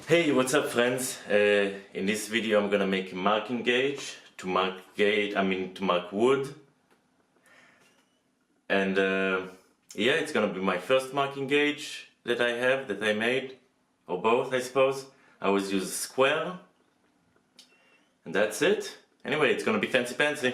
Hey, what's up friends? In this video I'm gonna make a marking gauge to mark wood. And yeah, it's gonna be my first marking gauge that I made, or both I suppose. I always use a square, and that's it. Anyway, it's gonna be fancy-pancy.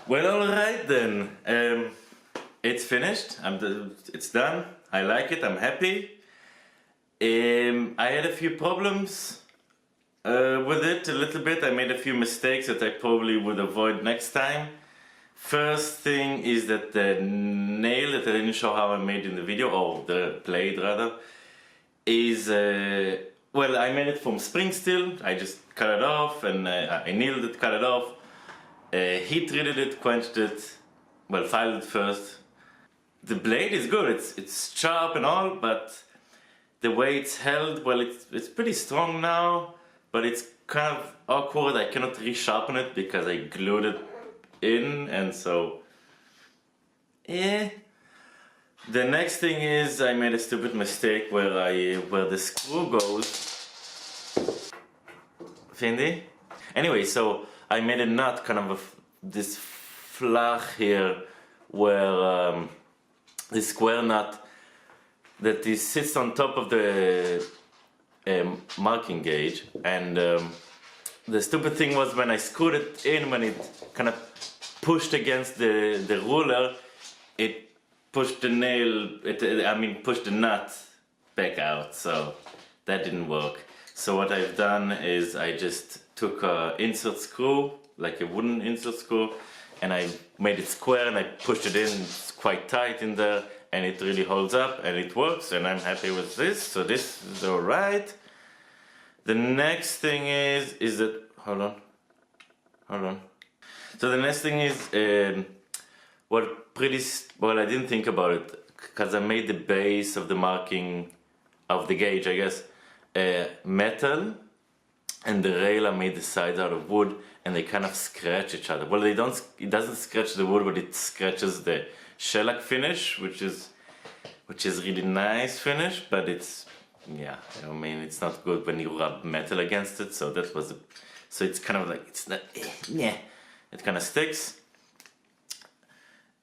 Well, alright then. It's finished. It's done. I like it. I'm happy. I had a few problems with it a little bit. I made a few mistakes that I probably would avoid next time. First thing is that the nail that I didn't show how I made in the video, or the blade rather, is well, I made it from spring steel. I just cut it off and I nailed it, cut it off, heat treated it, quenched it, well, filed it first. The blade is good. It's sharp and all, but the way it's held, well, it's pretty strong now, but it's kind of awkward. I cannot resharpen it because I glued it in, and so yeah. The next thing is I made a stupid mistake where the screw goes. Findy? Anyway, so I made a nut, kind of this flach here, where the square nut that sits on top of the marking gauge, and the stupid thing was when I screwed it in, when it kind of pushed against the ruler, it pushed the nail, pushed the nut back out, so that didn't work. So what I've done is I just took an insert screw, like a wooden insert screw, and I made it square and I pushed it in. It's quite tight in there and it really holds up and it works, and I'm happy with this, so this is alright. The next thing is that, hold on. So the next thing is, well, I didn't think about it, because I made the base of the marking of the gauge, I guess, metal, and the rail I made the sides out of wood, and they kind of scratch each other. Well, it doesn't scratch the wood, but it scratches the shellac finish, which is really nice finish, but it's, yeah, I mean, it's not good when you rub metal against it, so that was so it's kind of like, it's not, yeah, it kind of sticks.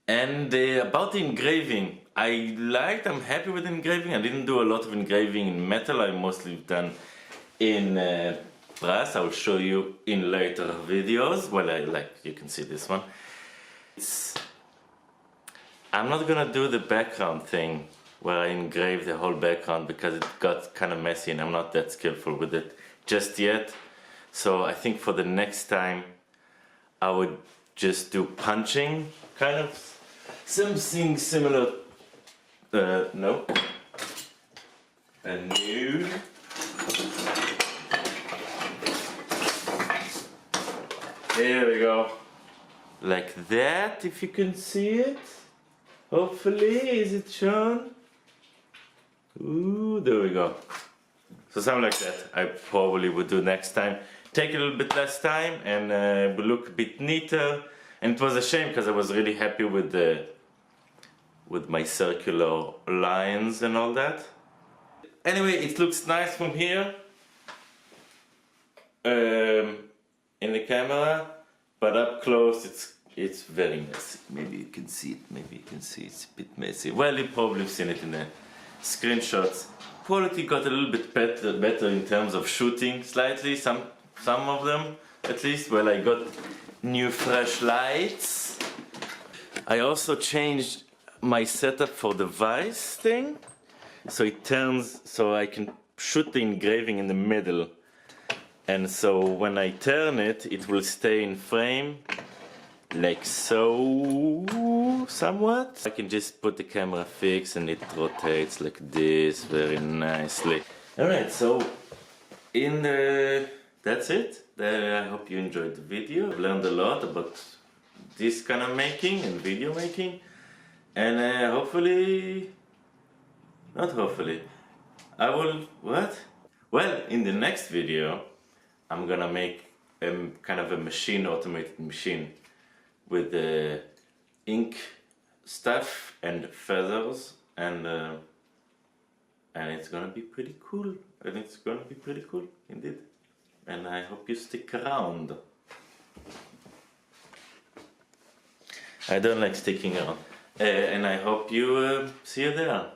And about the engraving, I'm happy with the engraving. I didn't do a lot of engraving in metal. I mostly done in brass. I will show you in later videos. Well, you can see this one. I'm not gonna do the background thing where I engrave the whole background because it got kind of messy and I'm not that skillful with it just yet. So I think for the next time I would just do punching, kind of something similar. No. A nude. There we go. Like that, if you can see it. Hopefully, is it shown? Ooh, there we go. So something like that I probably would do next time. Take a little bit less time and look a bit neater. And it was a shame because I was really happy with my circular lines and all that. Anyway, it looks nice from here in the camera, but up close it's very messy. Maybe you can see it. Maybe you can see it's a bit messy. Well, you've probably seen it in the screenshots. Quality got a little bit better in terms of shooting, slightly. Some of them, at least. Well, I got new fresh lights. I also changed my setup for the vise thing, so it turns so I can shoot the engraving in the middle, and so when I turn it, it will stay in frame like so, somewhat. I can just put the camera fixed and it rotates like this very nicely. Alright, so that's it. I hope you enjoyed the video. I've learned a lot about this kind of making and video making, and well, in the next video I'm gonna make kind of a machine, automated machine with ink stuff and feathers, and it's gonna be pretty cool. Indeed. And I hope you stick around. I don't like sticking around. And I hope you see you there.